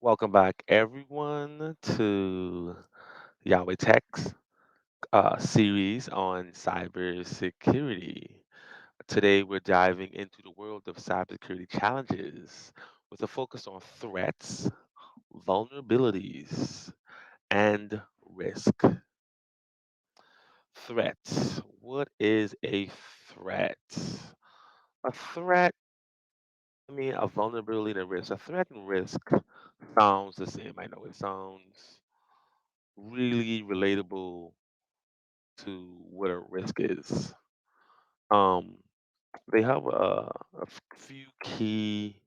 Welcome back, everyone, to Yahweh Tech's series on cybersecurity. Today, we're diving into the world of cybersecurity challenges with a focus on threats, vulnerabilities, and risk. Threats. What is a threat? A threat, a vulnerability and a risk. A threat and risk sounds the same. I know it sounds really relatable to what a risk is. Um, they have a few key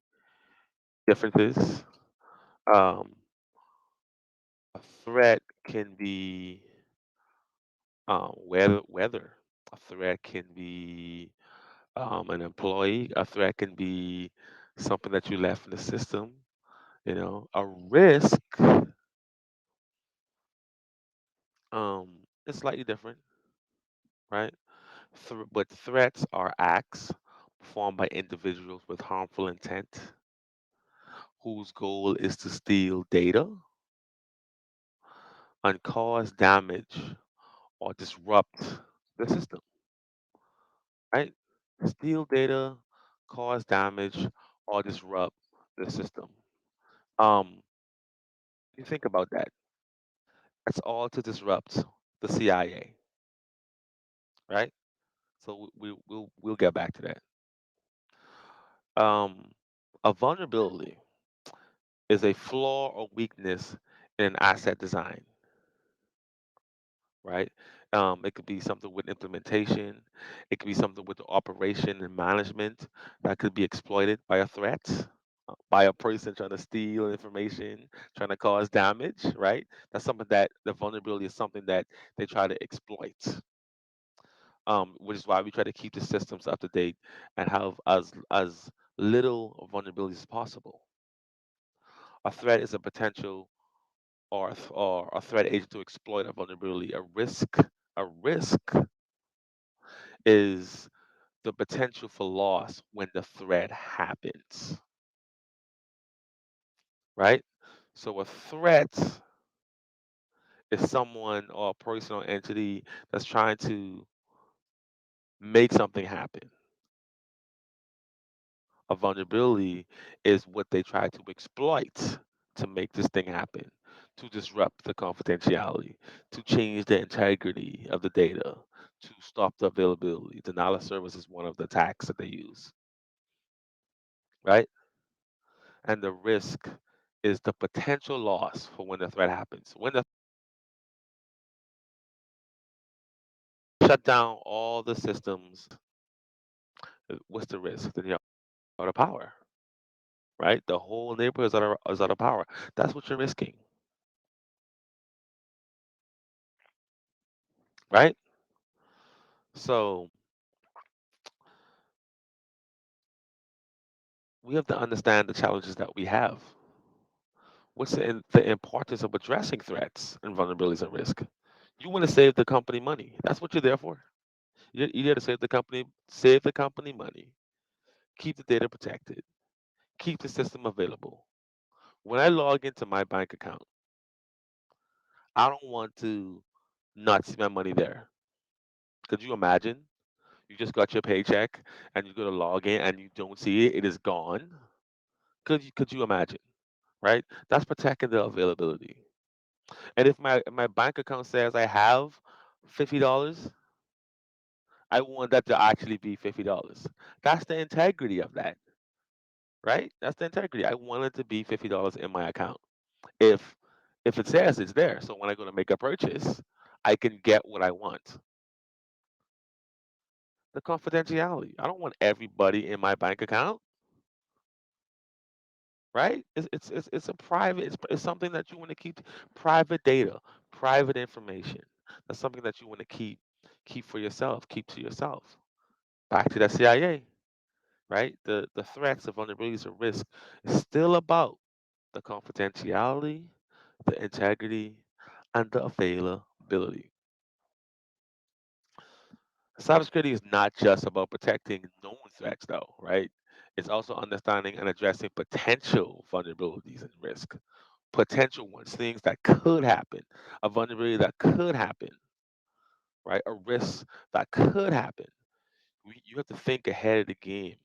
differences. Um, a threat can be weather. A threat can be an employee. A threat can be something that you left in the system. A risk is slightly different, right? But threats are acts performed by individuals with harmful intent whose goal is to steal data and cause damage or disrupt the system, right? Steal data, cause damage, or disrupt the system. Um, you think about that. It's all to disrupt the CIA, right? So we'll get back to that. Um, a vulnerability is a flaw or weakness in an asset design, right? It could be something with implementation. It could be something with the operation and management that could be exploited by a threat, by a person trying to steal information, trying to cause damage, right? That's something that the vulnerability is something that they try to exploit, which is why we try to keep the systems up to date and have as little vulnerabilities as possible. A threat is a potential or a threat agent to exploit a vulnerability. A risk is the potential for loss when the threat happens, right? So a threat is someone or a person or entity that's trying to make something happen. A vulnerability is what they try to exploit to make this thing happen, to disrupt the confidentiality, to change the integrity of the data, to stop the availability. Denial of service is one of the attacks that they use, right? And the risk is the potential loss for when the threat happens. When the shut down all the systems, what's the risk? Then you're out of power, right? The whole neighborhood is out of power. That's what you're risking, right? So we have to understand the challenges that we have. What's the importance of addressing threats and vulnerabilities and risk? You want to save the company money. That's what you're there for. You're there to save the company money, keep the data protected, keep the system available. When I log into my bank account, I don't want to not see my money there. Could you imagine? You just got your paycheck and you go to log in and you don't see it, it is gone. Could you imagine? Right? That's protecting the availability. And if my bank account says I have $50, I want that to actually be $50. That's the integrity of that, right? That's the integrity. I want it to be $50 in my account. If if it says it's there, so when I go to make a purchase, I can get what I want. The confidentiality. I don't want everybody in my bank account, right? It's a private. It's something that you want to keep private data, private information. That's something that you want to keep for yourself, keep to yourself. Back to that CIA, right? The threats, the vulnerabilities, the risk is still about the confidentiality, the integrity, and the availability. Cybersecurity is not just about protecting known threats, though, right? It's also understanding and addressing potential vulnerabilities and risk. potential ones, things that could happen, a vulnerability that could happen, right? A risk that could happen. You have to think ahead of the game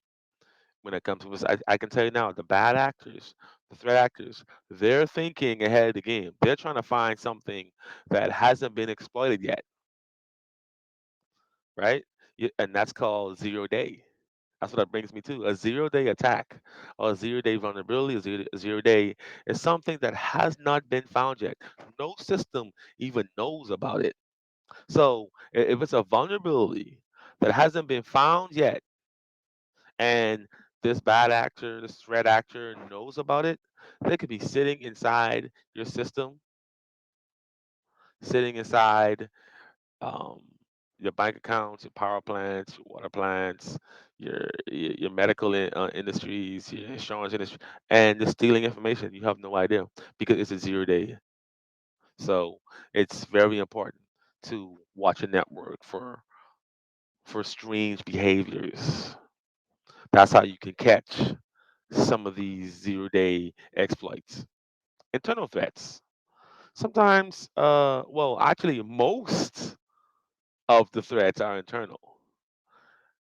when it comes to this. I can tell you now, the bad actors, the threat actors, they're thinking ahead of the game. They're trying to find something that hasn't been exploited yet, right? And that's called zero day. That's what that brings me to. A zero-day attack or a zero-day vulnerability, a zero day is something that has not been found yet. No system even knows about it. So if it's a vulnerability that hasn't been found yet, and this bad actor, this threat actor knows about it, they could be sitting inside your system, sitting inside um, your bank accounts, your power plants, your water plants, your medical industries, your insurance industry, and just stealing information. You have no idea because it's a zero day. So it's very important to watch a network for strange behaviors. That's how you can catch some of these zero day exploits. Internal threats. Sometimes, well, actually, most of the threats are internal.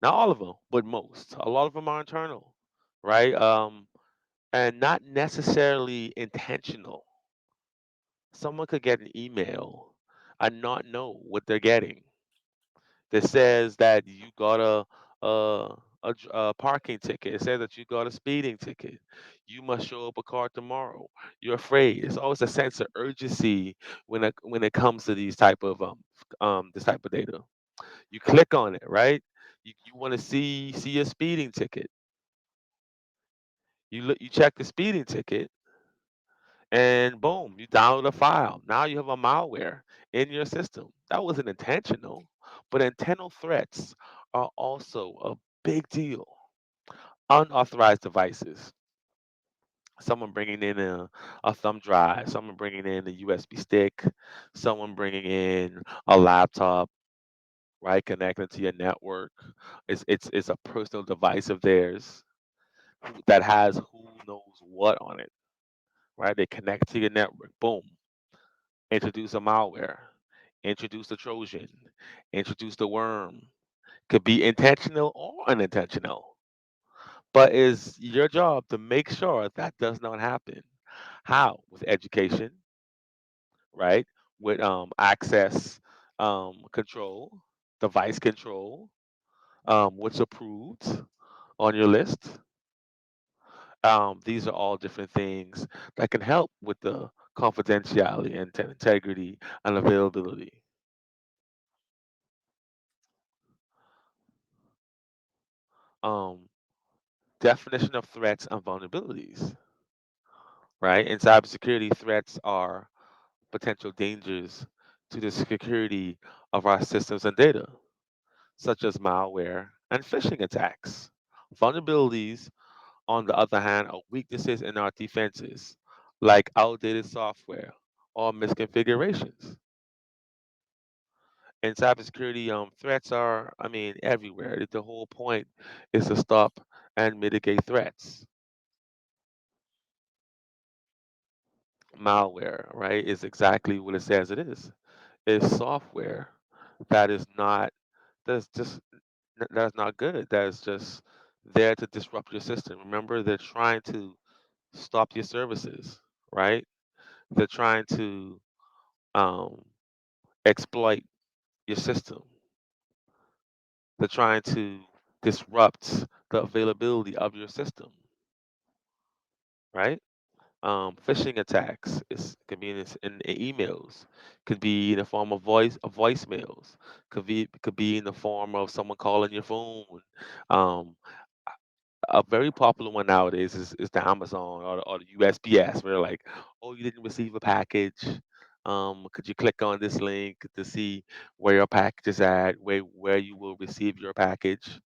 Not all of them, but most. A lot of them are internal, right? And not necessarily intentional. Someone could get an email and not know what they're getting that says that you got a parking ticket. It says that you got a speeding ticket. You must show up a car tomorrow. You're afraid. It's always a sense of urgency when it comes to these type of this type of data. You click on it, right? You want to see your speeding ticket. You check the speeding ticket, and boom, you download a file. Now you have a malware in your system. That wasn't intentional, but internal threats are also a big deal. Unauthorized devices. Someone bringing in a thumb drive, someone bringing in a USB stick, someone bringing in a laptop, right? Connected to your network. It's a personal device of theirs that has who knows what on it, right? They connect to your network. Boom. Introduce a malware. Introduce a Trojan. Introduce the worm. Could be intentional or unintentional. But it's your job to make sure that does not happen. How? With education, right? With access control, device control, what's approved on your list. These are all different things that can help with the confidentiality and integrity and availability. Um, Definition of threats and vulnerabilities, right? In cybersecurity, threats are potential dangers to the security of our systems and data, such as malware and phishing attacks. Vulnerabilities, on the other hand, are weaknesses in our defenses, like outdated software or misconfigurations. And cybersecurity threats are, I mean, everywhere. The whole point is to stop and mitigate threats. Malware, right, is exactly what it says it is. It's software that is not that's just that's not good. That's just there to disrupt your system. Remember, they're trying to stop your services, right? They're trying to um, exploit your system. They're trying to disrupt the availability of your system, right? Phishing attacks could be in emails, could be in the form of voicemails, could be in the form of someone calling your phone. Um, a very popular one nowadays is the Amazon or the USPS, where like, oh, you didn't receive a package. Could you click on this link to see where your package is at, where you will receive your package?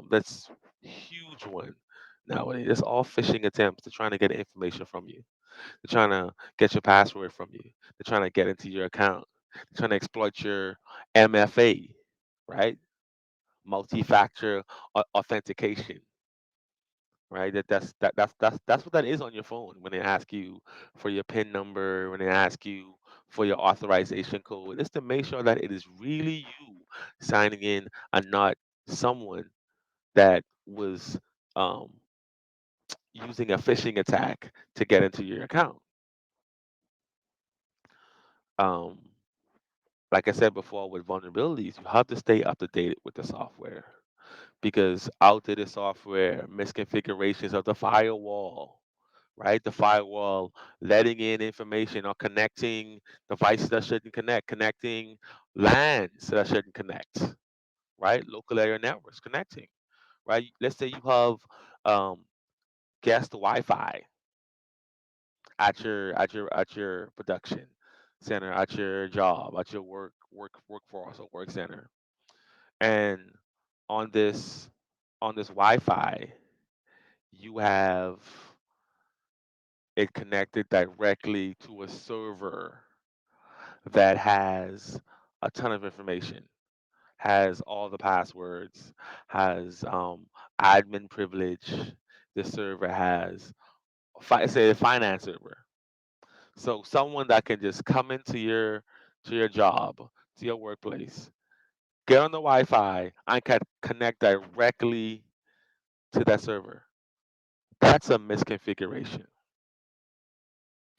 That's huge one nowadays. It's all phishing attempts. They're trying to get information from you. They're trying to get your password from you. They're trying to get into your account. They're trying to exploit your MFA, right? Multi-factor authentication, right? That's what that is on your phone when they ask you for your PIN number, when they ask you for your authorization code. It's to make sure that it is really you signing in and not someone that was um, using a phishing attack to get into your account. Um, like I said before, with vulnerabilities, you have to stay up to date with the software because outdated software, misconfigurations of the firewall, right? The firewall letting in information or connecting devices that shouldn't connect, connecting LANs that shouldn't connect, right? Local area networks connecting, right? Let's say you have guest Wi-Fi at your production center, at your job, at your workforce or work center, and on this Wi-Fi, you have it connected directly to a server that has a ton of information, has all the passwords, has admin privilege. The server has, say, a finance server. So someone that can just come into your job, to your workplace, get on the Wi-Fi, and can connect directly to that server. That's a misconfiguration.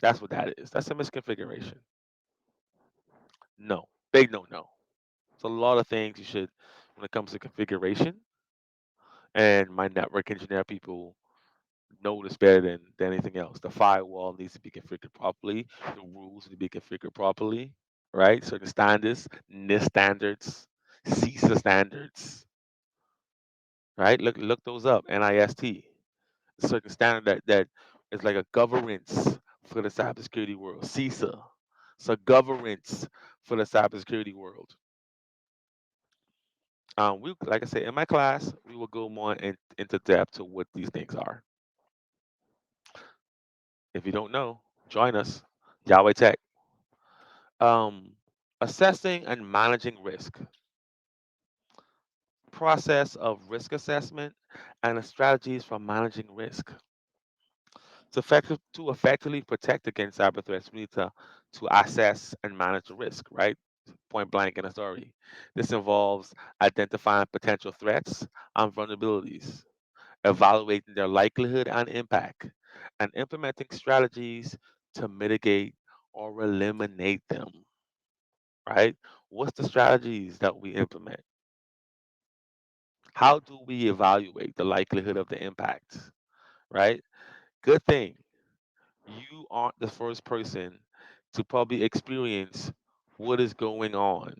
That's what that is. That's a misconfiguration. No, big no no. So a lot of things you should, when it comes to configuration, and my network engineer people know this better than anything else. The firewall needs to be configured properly. The rules need to be configured properly, right? Certain standards, NIST standards, CISA standards, right? Look those up. NIST, certain standard that is like a governance for the cybersecurity world. CISA, so governance for the cybersecurity world. We, like I said, in my class, we will go more into depth to what these things are. If you don't know, join us, Yahweh Tech. Um, Assessing and managing risk, process of risk assessment, and the strategies for managing risk. To effectively protect against cyber threats, we need to assess and manage the risk, right? Point blank in a story. This involves identifying potential threats and vulnerabilities, evaluating their likelihood and impact, and implementing strategies to mitigate or eliminate them, right? What's the strategies that we implement? How do we evaluate the likelihood of the impact, right? Good thing you aren't the first person to probably experience what is going on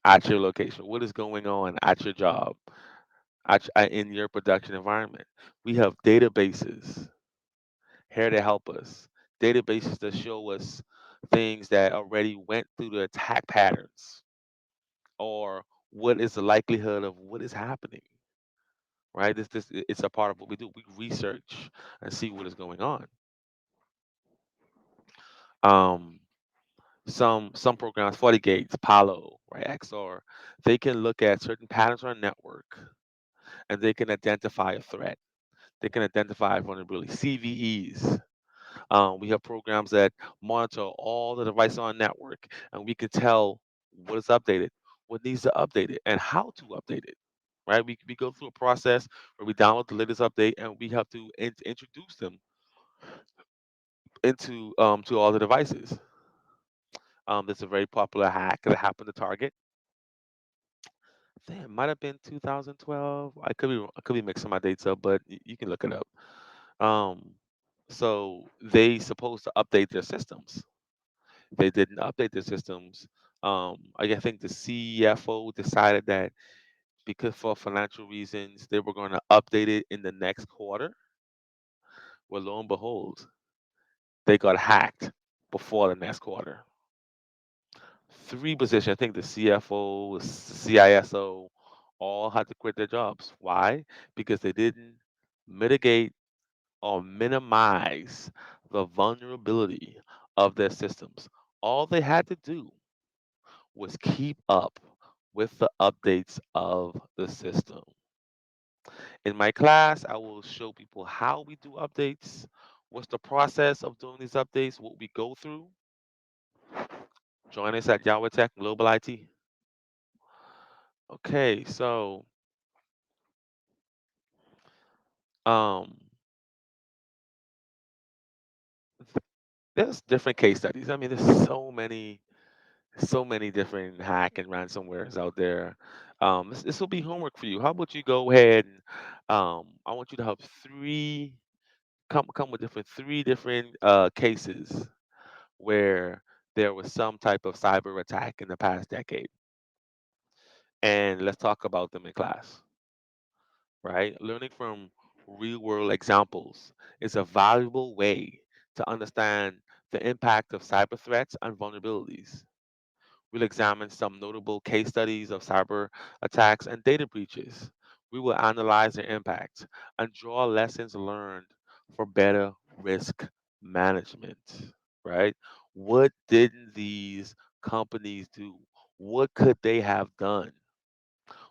at your location, what is going on at your job, in your production environment. We have databases here to help us, databases that show us things that already went through the attack patterns, or what is the likelihood of what is happening, right? It's a part of what we do. We research and see what is going on. Um, some programs, FortiGates, Palo, right, XR, they can look at certain patterns on a network and they can identify a threat. They can identify vulnerability. CVEs. We have programs that monitor all the devices on a network, and we can tell what is updated, what needs to update it, and how to update it. Right? We go through a process where we download the latest update, and we have to introduce them into to all the devices. There's a very popular hack that happened to Target. I think it might have been 2012. I could be mixing my dates up, but you can look it up. Um, so they supposed to update their systems. They didn't update their systems. I think the CFO decided that because for financial reasons they were going to update it in the next quarter. Well, lo and behold, they got hacked before the next quarter. Three positions, I think the CFO, the CISO, all had to quit their jobs. Why? Because they didn't mitigate or minimize the vulnerability of their systems. All they had to do was keep up with the updates of the system. In my class, I will show people how we do updates, what's the process of doing these updates, what we go through. Join us at Yahweh Tech Global IT. Okay, so um, there's different case studies. I mean, there's so many different hack and ransomwares out there. This will be homework for you. How about you go ahead and I want you to have come with different three different cases where there was some type of cyber attack in the past decade, and let's talk about them in class. Right? Learning from real world examples is a valuable way to understand the impact of cyber threats and vulnerabilities. We'll examine some notable case studies of cyber attacks and data breaches. We will analyze their impact and draw lessons learned for better risk management. Right? What didn't these companies do? What could they have done?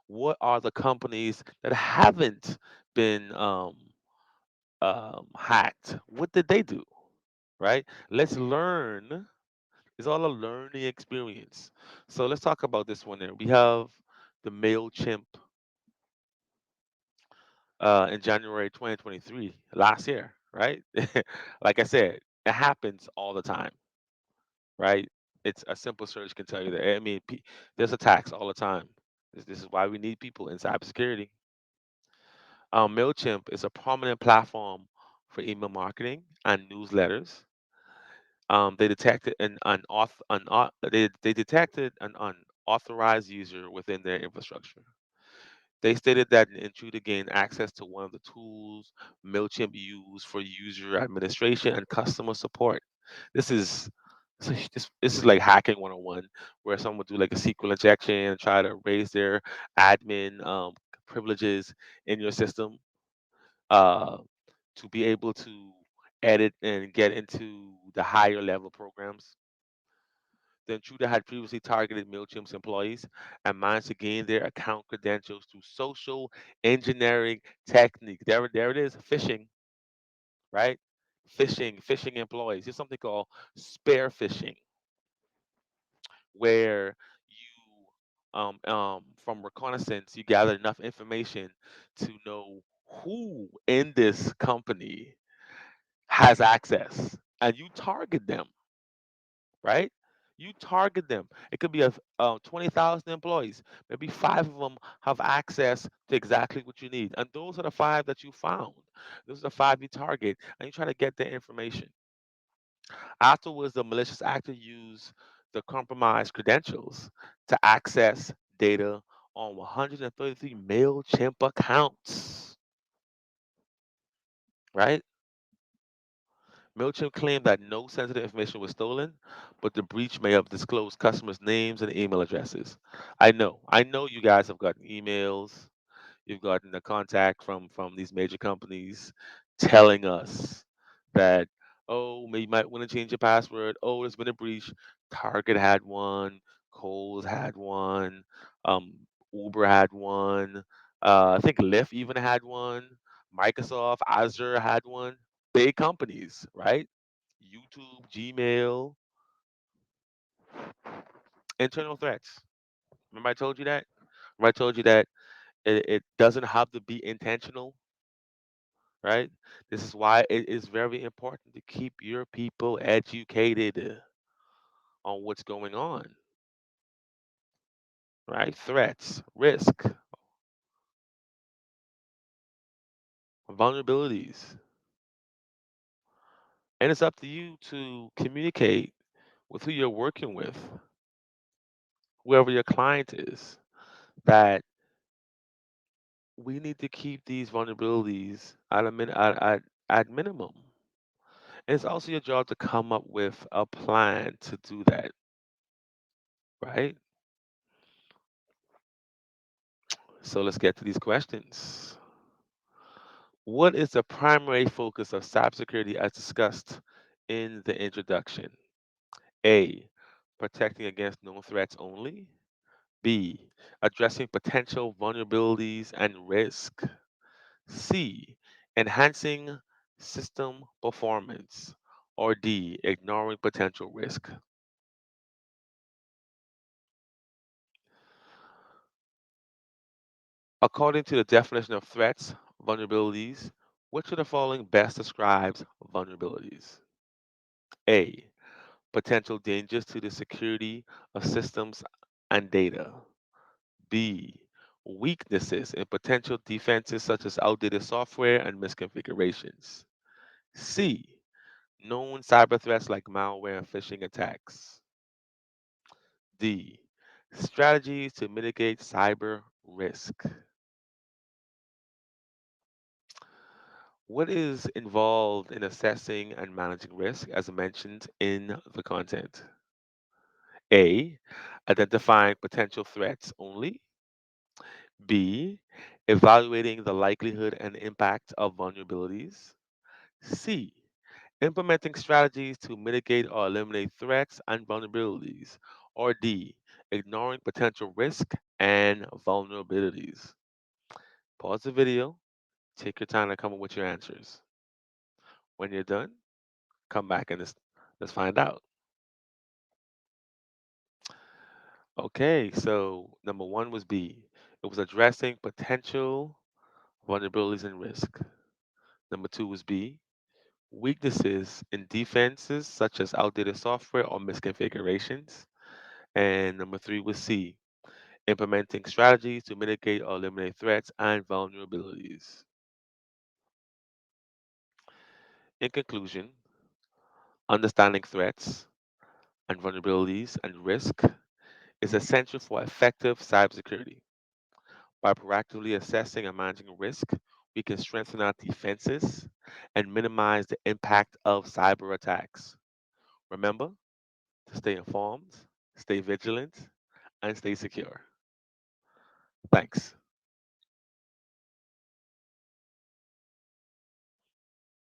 What are the companies that haven't been hacked? What did they do? Right? Let's learn. It's all a learning experience. So let's talk about this one there. We have the MailChimp in January 2023, last year, right? Like I said, it happens all the time, right? It's a simple search can tell you that. I mean, there's attacks all the time. This is why we need people in cybersecurity. MailChimp is a prominent platform for email marketing and newsletters. They detected they detected an unauthorized user within their infrastructure. They stated that an intruder gained access to one of the tools MailChimp used for user administration and customer support. This is this is like hacking 101, where someone would do like a SQL injection and try to raise their admin privileges in your system uh, to be able to edit and get into the higher level programs. The intruder had previously targeted MailChimp's employees and managed to gain their account credentials through social engineering technique. There it is, phishing, right? Phishing employees. There's something called spear phishing, where you, from reconnaissance, you gather enough information to know who in this company has access, and you target them, right? You target them. It could be 20,000 employees. Maybe five of them have access to exactly what you need. And those are the five that you found. Those are the five you target, and you try to get their information. Afterwards, the malicious actor used the compromised credentials to access data on 133 MailChimp accounts, right? MailChimp claimed that no sensitive information was stolen, but the breach may have disclosed customers' names and email addresses. I know you guys have gotten emails, you've gotten a contact from these major companies telling us that, oh, you might want to change your password. Oh, there's been a breach. Target had one, Kohl's had one, um, Uber had one, I think Lyft even had one, Microsoft, Azure had one. Big companies, right? YouTube, Gmail, internal threats. Remember I told you that? Remember I told you that it doesn't have to be intentional, right? This is why it is very important to keep your people educated on what's going on, right? Threats, risk, vulnerabilities. And it's up to you to communicate with who you're working with, whoever your client is, that we need to keep these vulnerabilities at minimum. And it's also your job to come up with a plan to do that, right? So let's get to these questions. What is the primary focus of cybersecurity as discussed in the introduction? A, protecting against known threats only. B, addressing potential vulnerabilities and risk. C. Enhancing system performance. Or D. Ignoring potential risk. According to the definition of threats, vulnerabilities, which of the following best describes vulnerabilities? A. Potential dangers to the security of systems and data. B. Weaknesses in potential defenses such as outdated software and misconfigurations. C. Known cyber threats like malware and phishing attacks. D. Strategies to mitigate cyber risk. What is involved in assessing and managing risk as mentioned in the content? A. Identifying potential threats only. B. Evaluating the likelihood and impact of vulnerabilities. C. Implementing strategies to mitigate or eliminate threats and vulnerabilities. Or D. Ignoring potential risk and vulnerabilities. Pause the video, take your time to come up with your answers. When you're done, come back and let's find out. Okay, so number one was B. It was addressing potential vulnerabilities and risk. Number two was B. Weaknesses in defenses such as outdated software or misconfigurations. And number three was C. Implementing strategies to mitigate or eliminate threats and vulnerabilities. In conclusion, understanding threats and vulnerabilities and risk is essential for effective cybersecurity. By proactively assessing and managing risk, we can strengthen our defenses and minimize the impact of cyber attacks. Remember to stay informed, stay vigilant, and stay secure. Thanks.